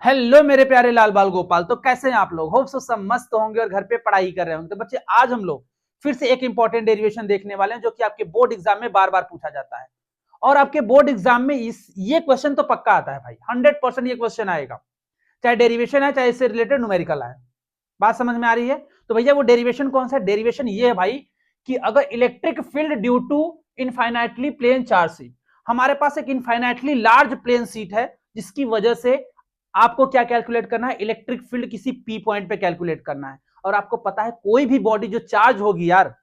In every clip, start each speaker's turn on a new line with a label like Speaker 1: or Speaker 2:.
Speaker 1: Hello मेरे प्यारे लाल बाल गोपाल, तो कैसे हैं आप लोग। होप सो सब मस्त होंगे और घर पे पढ़ाई कर रहे होंगे। तो बच्चे आज हम लोग फिर से एक इंपॉर्टेंट डेरिवेशन देखने वाले हैं जो कि आपके बोर्ड एग्जाम में बार बार पूछा जाता है। और आपके बोर्ड एग्जाम में ये क्वेश्चन तो पक्का आता है भाई, 100% ये क्वेश्चन आएगा, चाहे डेरिवेशन है चाहे इससे रिलेटेड न्यूमेरिकल है। बात समझ में आ रही है? तो भैया वो डेरिवेशन कौन सा है? डेरिवेशन ये है भाई कि अगर electric field due to infinitely plane charge sheet, हमारे पास एक इनफाइनाइटली लार्ज प्लेन शीट है जिसकी वजह से आपको क्या कैलकुलेट करना है, इलेक्ट्रिक फील्ड किसी पी पॉइंट पे कैलकुलेट करना है। और आपको पता है कोई भी बॉडी जो चार्ज होगी यार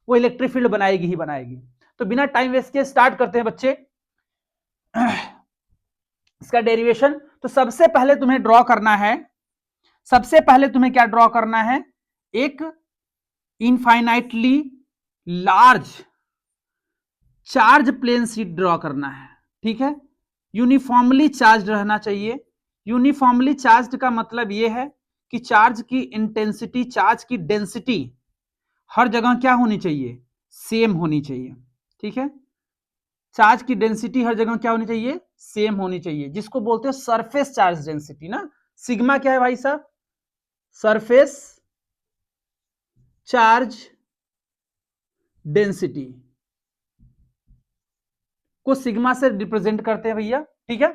Speaker 1: वो इलेक्ट्रिक फील्ड बनाएगी ही बनाएगी। तो बिना टाइम वेस्ट के स्टार्ट करते हैं बच्चे इसका डेरिवेशन। तो सबसे पहले तुम्हें ड्रॉ करना है, सबसे पहले तुम्हें क्या ड्रॉ करना है, एक infinitely large charge plane sheet draw करना है। ठीक है, यूनिफॉर्मली चार्ज रहना चाहिए। यूनिफॉर्मली चार्ज का मतलब यह है कि चार्ज की इंटेंसिटी, चार्ज की डेंसिटी हर जगह क्या होनी चाहिए, सेम होनी चाहिए। ठीक है, चार्ज की डेंसिटी हर जगह क्या होनी चाहिए, सेम होनी चाहिए, जिसको बोलते हैं सरफेस चार्ज डेंसिटी ना। सिग्मा क्या है भाई साहब, सरफेस चार्ज डेंसिटी को सिग्मा से रिप्रेजेंट करते हैं भैया। ठीक है,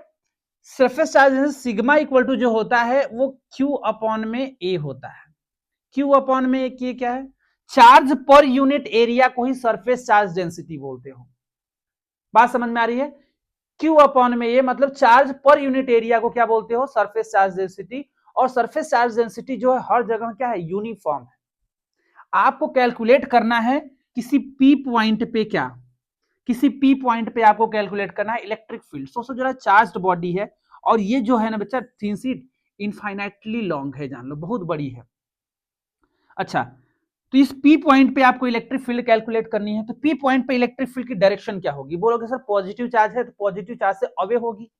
Speaker 1: surface charge sigma equal to जो होता है वो क्यू अपॉन में ए होता है। क्यू अपॉन में ए क्या है, चार्ज पर यूनिट एरिया को ही सरफेस चार्ज डेंसिटी बोलते हो। बात समझ में आ रही है? क्यू अपॉन में ए मतलब चार्ज पर यूनिट एरिया को क्या बोलते हो, सरफेस चार्ज डेंसिटी। और सरफेस चार्ज डेंसिटी जो है हर जगह क्या है, यूनिफॉर्म है। आपको कैलकुलेट करना है किसी पी पॉइंट पे, क्या किसी पी पॉइंट पे आपको कैलकुलेट करना है इलेक्ट्रिक फील्ड। सोचो जरा, चार्ज्ड बॉडी है और ये जो है ना बच्चा थीन शीट इनफाइनाइटली लॉन्ग है, जान लो बहुत बड़ी है। अच्छा, तो इस पी पॉइंट पे आपको इलेक्ट्रिक फील्ड कैलकुलेट करनी है। तो पी पॉइंट पे इलेक्ट्रिक फील्ड की डायरेक्शन क्या होगी? बोलोगे सर पॉजिटिव चार्ज है तो पॉजिटिव चार्ज से अवे होगी,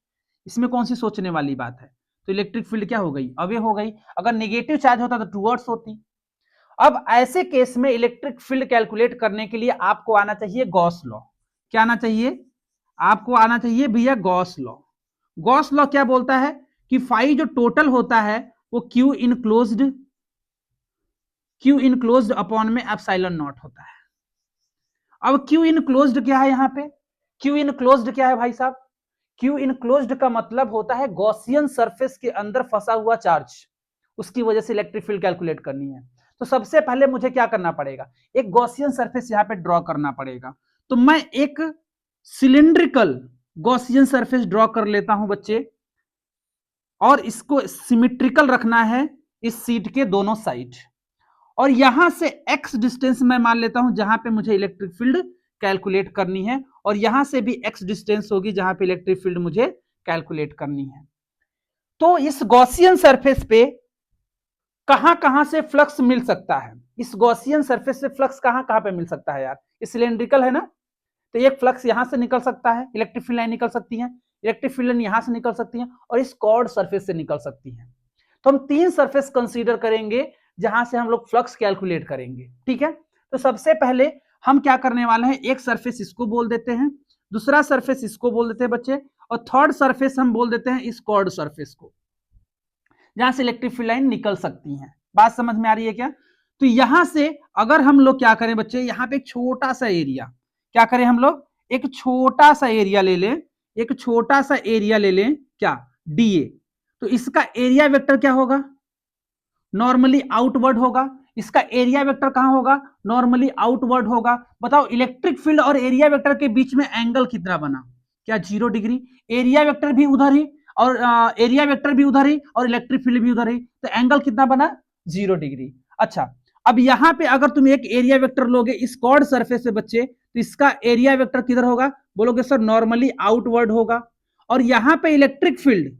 Speaker 1: इसमें कौन सी सोचने वाली बात है। तो इलेक्ट्रिक फील्ड क्या हो गई, अवे हो गई। अगर नेगेटिव चार्ज होता तो टूवर्ड्स होती। अब ऐसे केस में इलेक्ट्रिक फील्ड कैलकुलेट करने के लिए आपको आना चाहिए गॉस लॉ। क्या आना चाहिए? आपको आना चाहिए भैया गॉस लॉ। गॉस लॉ क्या बोलता है कि फाई जो टोटल होता है वो क्यू इनक्लोज्ड अपॉन में एप्सिलॉन नॉट होता है। अब क्यू इनक्लोज्ड क्या है यहां पे, क्यू इनक्लोज्ड क्या है भाई साहब, क्यू इनक्लोज्ड का मतलब होता है गॉसियन सरफेस के अंदर फंसा हुआ चार्ज, उसकी वजह से इलेक्ट्रिक फील्ड कैलकुलेट करनी है। तो सबसे पहले मुझे क्या करना पड़ेगा, एक गॉसियन सरफेस यहां पे ड्रॉ करना पड़ेगा। तो मैं एक सिलिंड्रिकल गॉसियन सरफेस ड्रॉ कर लेता हूं बच्चे, और इसको सिमेट्रिकल रखना है इस सीट के दोनों साइड। और यहां से x डिस्टेंस मैं मान लेता हूं जहां पे मुझे इलेक्ट्रिक फील्ड कैलकुलेट करनी है, और यहां से भी x डिस्टेंस होगी जहां पे इलेक्ट्रिक फील्ड मुझे कैलकुलेट करनी है। तो इस गॉसियन सरफेस पे कहां कहां से फ्लक्स मिल सकता है, इस गॉसियन सरफेस से फ्लक्स कहां कहां पे मिल सकता है यार, इस सिलेंड्रिकल है ना, तो एक फ्लक्स यहां से निकल सकता है, इलेक्ट्रिक फील्ड लाइन निकल सकती है, इलेक्ट्रिक फील्ड लाइन यहां से निकल सकती है, और इस कॉर्ड सरफेस से निकल सकती है। तो हम तीन सरफेस कंसीडर करेंगे जहां से हम लोग फ्लक्स कैलकुलेट करेंगे। ठीक है, तो सबसे पहले हम क्या करने वाले हैं, एक सरफेस इसको बोल देते हैं, दूसरा सरफेस इसको बोल देते हैं बच्चे, और थर्ड सरफेस हम बोल देते हैं इस कॉर्ड सरफेस को, जहां से इलेक्ट्रिक फील्ड लाइन निकल सकती है। बात समझ में आ रही है क्या? तो यहां से अगर हम लोग क्या करें बच्चे, यहां पे एक छोटा सा एरिया, क्या करें हम लोग, एक छोटा सा एरिया ले लें, एक छोटा सा एरिया ले लें, क्या, डीए। तो इसका एरिया वेक्टर क्या होगा, नॉर्मली आउटवर्ड होगा। इसका एरिया वेक्टर कहां होगा, नॉर्मली आउटवर्ड होगा। बताओ इलेक्ट्रिक फील्ड और एरिया वेक्टर के बीच में एंगल कितना बना, क्या 0 डिग्री। एरिया वेक्टर भी उधर ही और एरिया वेक्टर भी उधर ही और इलेक्ट्रिक फील्ड भी उधर ही, तो एंगल कितना बना, 0 डिग्री। अच्छा, अब यहां पे अगर तुम एक एरिया वेक्टर लोगे इस कॉर्ड सरफेस से बच्चे, तो इसका एरिया वेक्टर किधर होगा, बोलोगे सर नॉर्मली आउटवर्ड होगा। और यहां पे इलेक्ट्रिक फील्ड,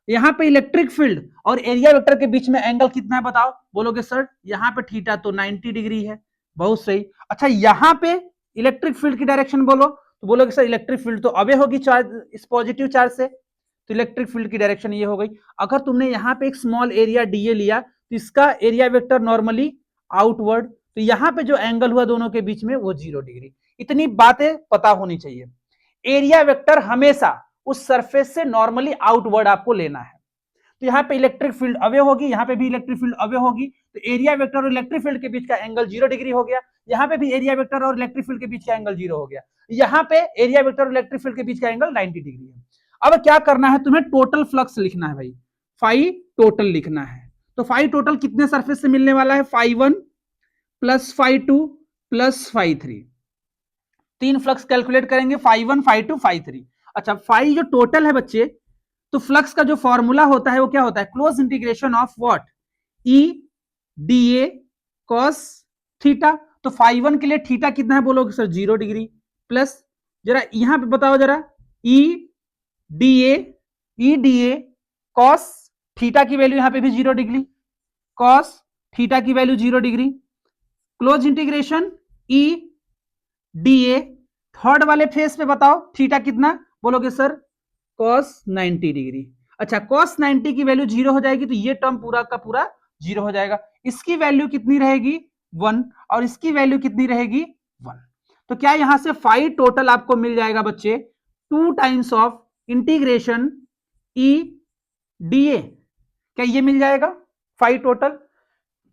Speaker 1: यहां पे इलेक्ट्रिक फील्ड और एरिया वेक्टर के बीच में एंगल कितना है बताओ, बोलोगे सर यहां पे थीटा तो 90 डिग्री है। बहुत सही। अच्छा, यहां पे इलेक्ट्रिक फील्ड की डायरेक्शन बोलो, तो बोलोगे सर इलेक्ट्रिक फील्ड तो अवे होगी चार्ज, इस पॉजिटिव चार्ज से, तो इलेक्ट्रिक फील्ड की डायरेक्शन ये हो गई। अगर तुमने यहां पे एक स्मॉल एरिया डीए लिया तो इसका एरिया वेक्टर नॉर्मली आउटवर्ड, तो यहां पे जो एंगल हुआ दोनों के बीच में वो 0 डिग्री। इतनी बातें पता होनी चाहिए। एरिया वेक्टर हमेशा उस सरफेस से नॉर्मली आउटवर्ड आपको लेना है। तो यहाँ पे इलेक्ट्रिक फील्ड अवे होगी, यहाँ पे भी इलेक्ट्रिक फील्ड अवे होगी, तो एरिया वेक्टर और इलेक्ट्रिक फील्ड के बीच का एंगल 0 डिग्री हो गया। यहाँ पे भी एरिया वेक्टर और इलेक्ट्रिक फील्ड के बीच का एंगल 0 हो गया। यहाँ पे एरिया वेक्टर और इलेक्ट्रिक फील्ड के बीच का एंगल 90 डिग्री है। अब क्या करना है, तुम्हें टोटल फ्लक्स लिखना है भाई, फाई टोटल लिखना है। तो फाई टोटल कितने सरफेस से मिलने वाला है, phi 1 plus phi 2 plus phi 3। 3 flux calculate करेंगे, फाई 1 फाई 2 फाई 3। अच्छा, फाई जो टोटल है बच्चे, तो फ्लक्स का जो फॉर्मूला होता है वो क्या होता है, close integration of what, E D A cos theta. तो फाई 1 के लिए थीटा कितना है बोलोगे सर, 0 डिग्री, प्लस जरा यहां पे बताओ जरा, ई डी ए कॉस थीटा की वैल्यू यहां पे भी 0 डिग्री, कॉस थीटा की value 0 degree, close integration E D ए, थर्ड वाले फेस पे बताओ थीटा कितना बोलोगे सर, cos 90 डिग्री। अच्छा, cos 90 की वैल्यू 0 हो जाएगी, तो ये टर्म पूरा का पूरा 0 हो जाएगा। इसकी वैल्यू कितनी रहेगी, 1, और इसकी वैल्यू कितनी रहेगी, 1। तो क्या यहां से फाई टोटल आपको मिल जाएगा बच्चे, 2 times of integration E D ए, क्या ये मिल जाएगा फाई टोटल,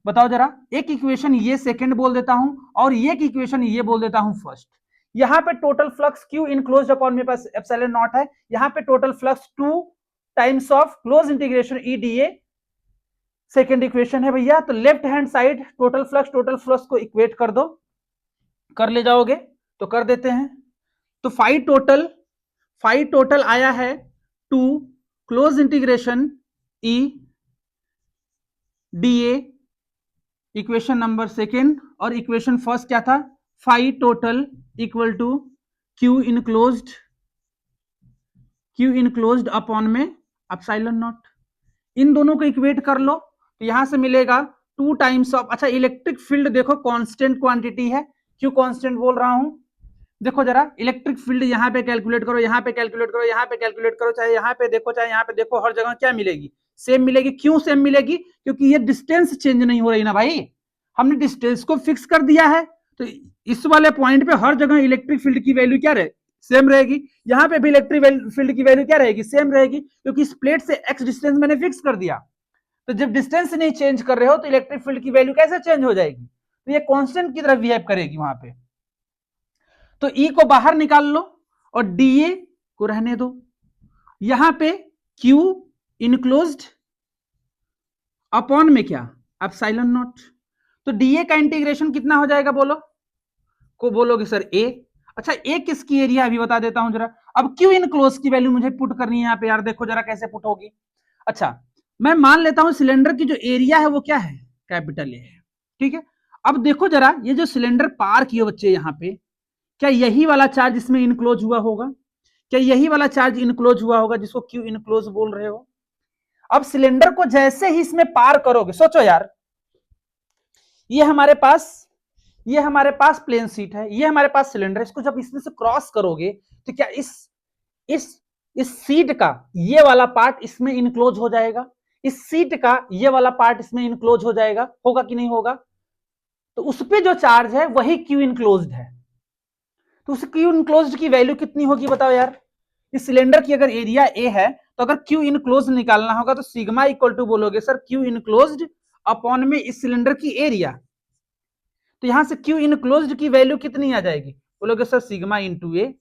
Speaker 1: बताओ जरा। एक इक्वेशन ये सेकंड बोल देता हूं, और एक इक्वेशन ये बोल देता हूं फर्स्ट। यहां पे total flux Q enclosed upon मेरे पास एप्सिलॉन नॉट है, यहां पे total flux 2 times of close integration E D A second equation है भैया। तो left hand side total flux को इक्वेट कर दो, कर ले जाओगे तो कर देते हैं। तो फाई टोटल आया है 2 close integration E D A, equation number second, और इक्वेशन फर्स्ट क्या था, phi total equal to Q enclosed upon में एप्सिलॉन नॉट। इन दोनों को इक्वेट कर लो, तो यहां से मिलेगा 2 टाइम्स ऑफ, अच्छा इलेक्ट्रिक फील्ड देखो कांस्टेंट क्वांटिटी है, क्यों कांस्टेंट बोल रहा हूं, देखो जरा इलेक्ट्रिक फील्ड यहां पे कैलकुलेट करो, यहां पे कैलकुलेट करो, यहां पे कैलकुलेट करो, चाहे यहां पे देखो चाहे यहां पे देखो, हर जगह क्या मिलेगी, सेम मिलेगी। क्यों सेम मिलेगी, क्योंकि ये डिस्टेंस चेंज नहीं हो रही ना भाई, हमने डिस्टेंस को फिक्स कर दिया है। तो इस वाले पॉइंट पे हर जगह इलेक्ट्रिक फील्ड की वैल्यू क्या रहे, सेम रहेगी। यहां पे भी इलेक्ट्रिक फील्ड की वैल्यू क्या रहेगी, सेम रहेगी, क्योंकि इस प्लेट से एक्स डिस्टेंस मैंने फिक्स कर दिया। तो जब डिस्टेंस नहीं चेंज कर रहे हो तो इलेक्ट्रिक फील्ड की वैल्यू कैसे चेंज हो जाएगी, तो ये कांस्टेंट की तरह बिहेव करेगी वहां पे। तो ई को बाहर निकाल लो और डीए को रहने दो। यहां पे क्यू इनक्लोज्ड अपॉन में क्या, एप्सिलॉन नॉट। तो डीए का इंटीग्रेशन कितना हो जाएगा बोलो, को बोलोगे सर ए। अच्छा, ए किसकी एरिया अभी बता देता हूं जरा। अब क्यू इनक्लोज की वैल्यू मुझे पुट करनी है यहाँ पे यार, देखो जरा कैसे पुट होगी। अच्छा, मैं मान लेता हूं सिलेंडर की जो एरिया है वो क्या है, कैपिटल ए है, ठीक है। अब देखो जरा, ये जो सिलेंडर पार किए बच्चे यहाँ पे, क्या यही वाला चार्ज इसमें इनक्लोज हुआ होगा, क्या यही वाला चार्ज इनक्लोज हुआ होगा जिसको क्यू इनक्लोज बोल रहे हो। अब सिलेंडर को जैसे ही इसमें पार करोगे, सोचो यार, ये हमारे पास प्लेन सीट है, ये हमारे पास सिलेंडर, इसको जब इसमें से क्रॉस करोगे तो क्या इस सीट का ये वाला पार्ट इसमें इनक्लोज हो जाएगा, इस सीट का ये वाला पार्ट इसमें इनक्लोज हो जाएगा, होगा कि नहीं होगा। तो उस पे जो चार्ज है वही क्यू इनक्लोज्ड है। तो उस क्यू इनक्लोज्ड की वैल्यू कितनी होगी बताओ यार। इस सिलेंडर की अगर एरिया ए है, तो अगर क्यू इनक्लोज्ड निकालना होगा तो सिग्मा इक्वल टू बोलोगे सर क्यू इनक्लोज्ड अपॉन में इस सिलेंडर की एरिया। तो यहां से क्यू इनक्लोज्ड की वैल्यू कितनी आ जाएगी, बोलोगे सर सिग्मा इंटू ए।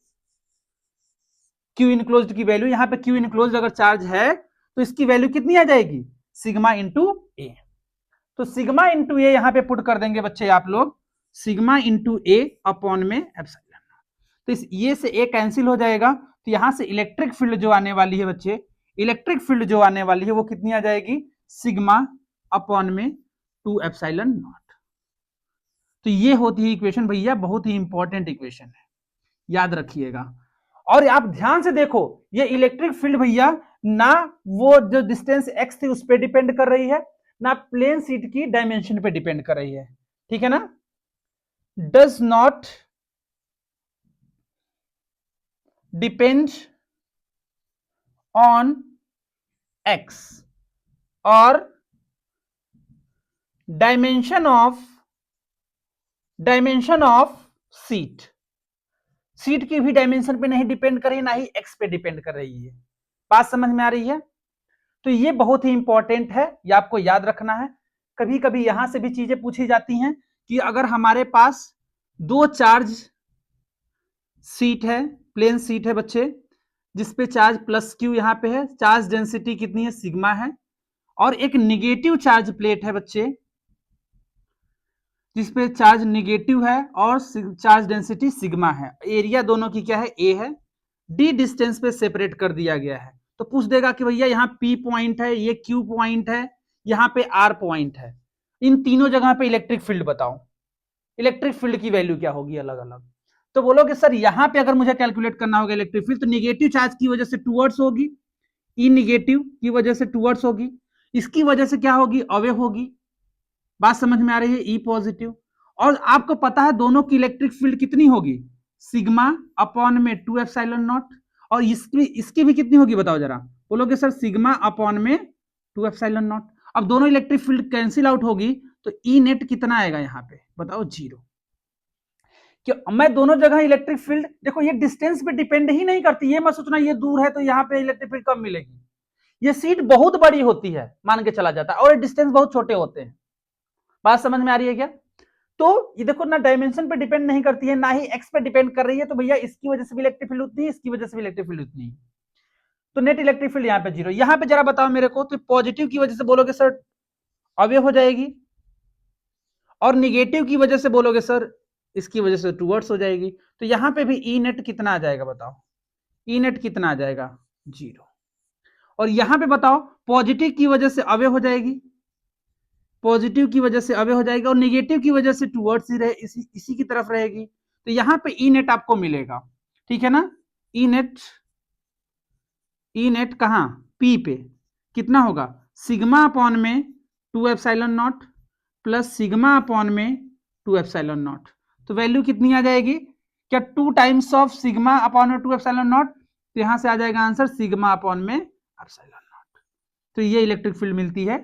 Speaker 1: क्यू इनक्लोज्ड की वैल्यू, यहां पे क्यू इनक्लोज्ड अगर चार्ज है तो इसकी वैल्यू कितनी आ जाएगी, सिग्मा इंटू ए। तो सिग्मा इंटू ए यहां पे पुट कर देंगे बच्चे आप लोग, सिग्मा इंटू ए अपॉन में एप्सिलॉन। तो इस ये से ए कैंसिल हो जाएगा, तो यहां से इलेक्ट्रिक फील्ड जो आने वाली है बच्चे, इलेक्ट्रिक फील्ड जो आने वाली है वो कितनी आ जाएगी, सिग्मा अपॉन में 2 एप्सिलॉन नॉट। तो ये होती है इक्वेशन भैया, बहुत ही इंपॉर्टेंट इक्वेशन है, याद रखिएगा। और आप ध्यान से देखो, ये इलेक्ट्रिक फील्ड भैया ना वो जो डिस्टेंस एक्स थी उस पर डिपेंड कर रही है, ना प्लेन सीट की डायमेंशन पे डिपेंड कर रही है, ठीक है ना। Does not depend on x और डायमेंशन ऑफ सीट की भी डायमेंशन पे नहीं डिपेंड कर रही है, ना ही एक्स पे डिपेंड कर रही है। बात समझ में आ रही है। तो ये बहुत ही इंपॉर्टेंट है, ये आपको याद रखना है। कभी कभी यहां से भी चीजें पूछी जाती हैं कि अगर हमारे पास दो चार्ज सीट है, प्लेन सीट है बच्चे, जिसपे चार्ज प्लस क्यू यहाँ पे है, चार्ज डेंसिटी कितनी है, सिग्मा है, और एक निगेटिव चार्ज प्लेट है बच्चे जिसपे चार्ज निगेटिव है और चार्ज डेंसिटी सिग्मा है। एरिया दोनों की क्या है, ए है, डी डिस्टेंस पे सेपरेट कर दिया गया है। तो पूछ देगा कि भैया यहाँ पी पॉइंट है, ये क्यू पॉइंट है, यहाँ पे आर पॉइंट है, इन तीनों जगह पे इलेक्ट्रिक फील्ड बताओ, इलेक्ट्रिक फील्ड की वैल्यू क्या होगी अलग अलग। तो बोलोगे सर यहाँ पे अगर मुझे कैलकुलेट करना होगा इलेक्ट्रिक फील्ड, तो निगेटिव चार्ज की वजह से टूवर्ड्स होगी, ई निगेटिव की वजह से टूवर्ड्स होगी, इसकी वजह से क्या होगी, अवे होगी। बात समझ में आ रही है, ई पॉजिटिव। और आपको पता है दोनों की इलेक्ट्रिक फील्ड कितनी होगी, सिग्मा अपॉन में 2 एप्सिलॉन नॉट, और इसकी भी कितनी होगी बताओ जरा। बोलोगे सर सिग्मा अपॉन में 2 एप्सिलॉन नॉट। अब दोनों इलेक्ट्रिक फील्ड कैंसिल आउट होगी, तो ई नेट कितना आएगा यहाँ पे बताओ, 0। क्यों, मैं दोनों जगह इलेक्ट्रिक फील्ड, देखो ये डिस्टेंस पे डिपेंड ही नहीं करती, ये मत सोचना ये दूर है तो यहाँ पे इलेक्ट्रिक फील्ड कम मिलेगी। ये सीट बहुत बड़ी होती है मान के चला जाता है, और डिस्टेंस बहुत छोटे होते हैं। बात समझ में आ रही है क्या। तो ये देखो ना डायमेंशन पे डिपेंड नहीं करती है, ना ही एक्स पे डिपेंड कर रही है, तो भैया इसकी वजह से भी इलेक्ट्रिक फील्ड उतनी है, इसकी वजह से भी इलेक्ट्रिक फील्ड उतनी है। तो नेट इलेक्ट्रिक फील्ड यहाँ पे 0। यहाँ पे जरा बताओ मेरे को, तो पॉजिटिव की वजह से बोलोगे सर अवे हो जाएगी, और निगेटिव की वजह से बोलोगे सर इसकी वजह से टूवर्ड्स हो जाएगी। तो यहाँ पे भी ई नेट कितना आ जाएगा बताओ, ई नेट कितना आ जाएगा, 0। और यहाँ पे बताओ पॉजिटिव की वजह से अवे हो जाएगी, पॉजिटिव की वजह से अवे हो जाएगा, और निगेटिव की वजह से टूवर्ड्स ही रहे, इसी की तरफ रहेगी। तो यहाँ पे ई नेट आपको मिलेगा, ठीक है ना। ई नेट कहाँ, पी पे कितना होगा, सिग्मा अपॉन में 2 epsilon not plus sigma upon में 2 एप्सिलॉन नॉट। तो वैल्यू कितनी आ जाएगी, क्या 2 टाइम्स ऑफ सिग्मा अपॉन में 2 एप्सिलॉन नॉट, तो यहां से आ जाएगा आंसर सिग्मा अपॉन में एप्सिलॉन नॉट। तो ये इलेक्ट्रिक फील्ड मिलती है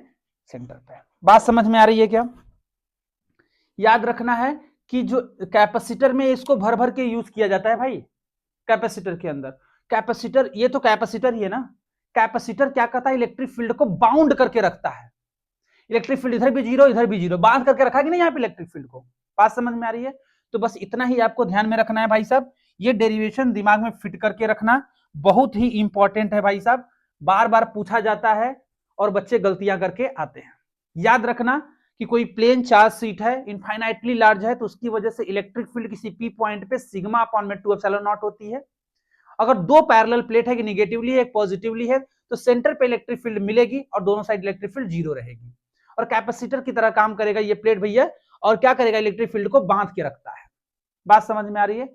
Speaker 1: सेंटर पे। बात समझ में आ रही है क्या। याद रखना है कि जो कैपेसिटर में इसको भर भर के यूज किया जाता है भाई, कैपेसिटर के अंदर, कैपेसिटर ये तो कैपेसिटर ही है ना। कैपेसिटर क्या करता है, इलेक्ट्रिक फील्ड को बाउंड करके रखता है। इलेक्ट्रिक फील्ड इधर भी 0 इधर भी 0 बांध करके रखा कि नहीं यहाँ पे इलेक्ट्रिक फील्ड को। बात समझ में आ रही है। तो बस इतना ही आपको ध्यान में रखना है भाई साहब, ये डेरिवेशन दिमाग में फिट करके रखना बहुत ही इंपॉर्टेंट है भाई साहब, बार बार पूछा जाता है और बच्चे गलतियां करके आते हैं। याद रखना कि कोई प्लेन चार्ज सीट है, इनफाइनाइटली लार्ज है, तो उसकी वजह से इलेक्ट्रिक फील्ड किसी पी पॉइंट पे सिग्मा अपॉन में 2 एप्सिलॉन नॉट होती है। अगर दो पैरेलल प्लेट है कि निगेटिवली है एक पॉजिटिवली है, तो सेंटर पे इलेक्ट्रिक फील्ड मिलेगी और दोनों साइड इलेक्ट्रिक फील्ड 0 रहेगी। और कैपेसिटर की तरह काम करेगा ये प्लेट भैया, और क्या करेगा, इलेक्ट्रिक फील्ड को बांध के रखता है। बात समझ में आ रही है।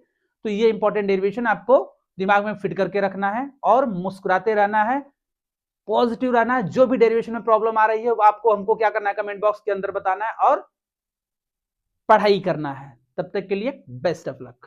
Speaker 1: तो ये इंपॉर्टेंट डेरिवेशन आपको दिमाग में फिट करके रखना है और मुस्कुराते रहना है, पॉजिटिव रहना है। जो भी डेरिवेशन में प्रॉब्लम आ रही है वो आपको हमको क्या करना है, कमेंट बॉक्स के अंदर बताना है और पढ़ाई करना है। तब तक के लिए बेस्ट ऑफ लक।